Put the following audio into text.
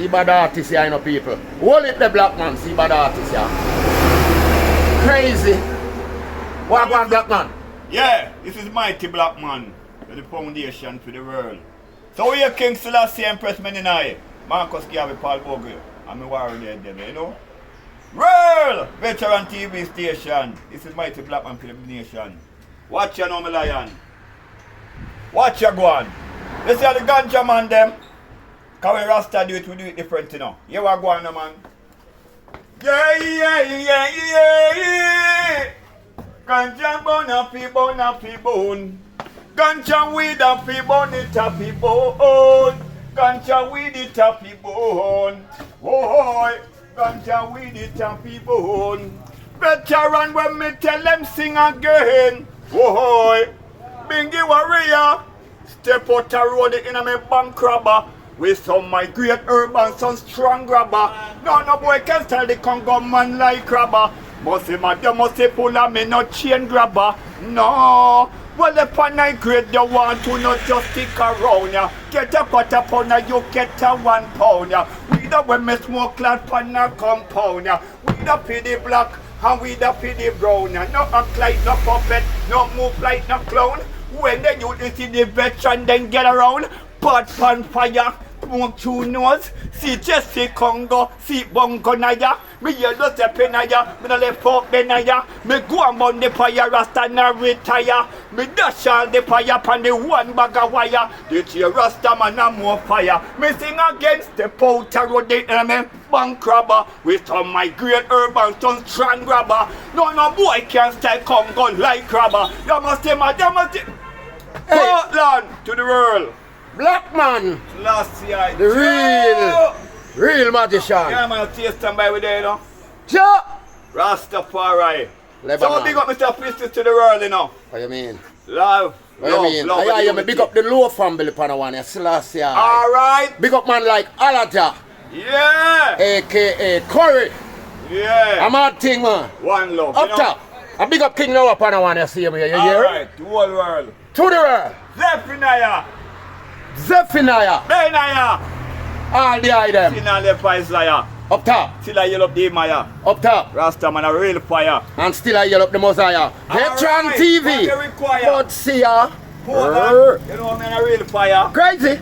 See bad artists here, you know, people. Hold it the black man, see bad artists here. Crazy. What one black man? Yeah, this is Mighty Black Man, the foundation for the world. So we are King Selassie and Press Meninai, Marcus Garvey, Paul Bogle, and me warrior there, you know. World Veteran TV station. This is Mighty Black Man for the nation. Watch your know, my lion. Watch your go on. You see how the ganja man them? Cause when Rasta do it, we do it different, you know. You are going on, man. Yeah. Ganja bone a fi bone. Ganja weed a fi bone it a fi bone. Ganja weed it a fi bone. Oh, ganja weed it a fi bone. Veteran when me tell them sing again. Oh, Bingy warrior. Step out the road in a me bank robber. With some my great urban son strong grabber. No boy can tell the Congo man like grabber. Must say madam must say pull a me no chain grabber. No. Well if a night great you want to not just stick around ya. Get a quarter pounder you get a 1 pound ya. We the when me smoke clad pan a compound ya. We the for the black and we the for the brown ya. No act like no puppet, no move like no clown. When the youth see the veteran then get around. Pot pan fire, smoke 2 nose. See Jesse Congo, see Bongo Naya. Me yellow step in ya, me no left fork benaya. Me go on the fire, Rasta na retire. Me dash all the fire pan the 1 bag of wire. The cheer Rasta man a more fire. Me sing against the powder road the enemy. Bank robber, with some my great urban son strong grabber. No boy can style Congo like grabber. You must say mad, you must say Portland to the world. Black man. Last year. The real magician. Yeah, man, I'll stand by with there, you know. Joe. Rastafari. Lebanon. So big up Mr. Pistis to the world, you know. What you mean? Love. What you mean? I me big up the low family pan one, you Selassie. Alright. Big up man like Alaja. Yeah. AKA Curry. Yeah. I'm a thing man. One love. Up top. I big up King Noah pan one, you see me, you hear? Alright, to the whole world. To the world. Zephaniah. Zephaniah. Benaya. All the item. Sinale Paisaya. Up top. Still I yell up the Maya. Up top. Rasta man a real fire. And still I yell up the Mosiah. Veteran Alright, TV. what you require? But see ya. Portland, you know man a real fire. Crazy.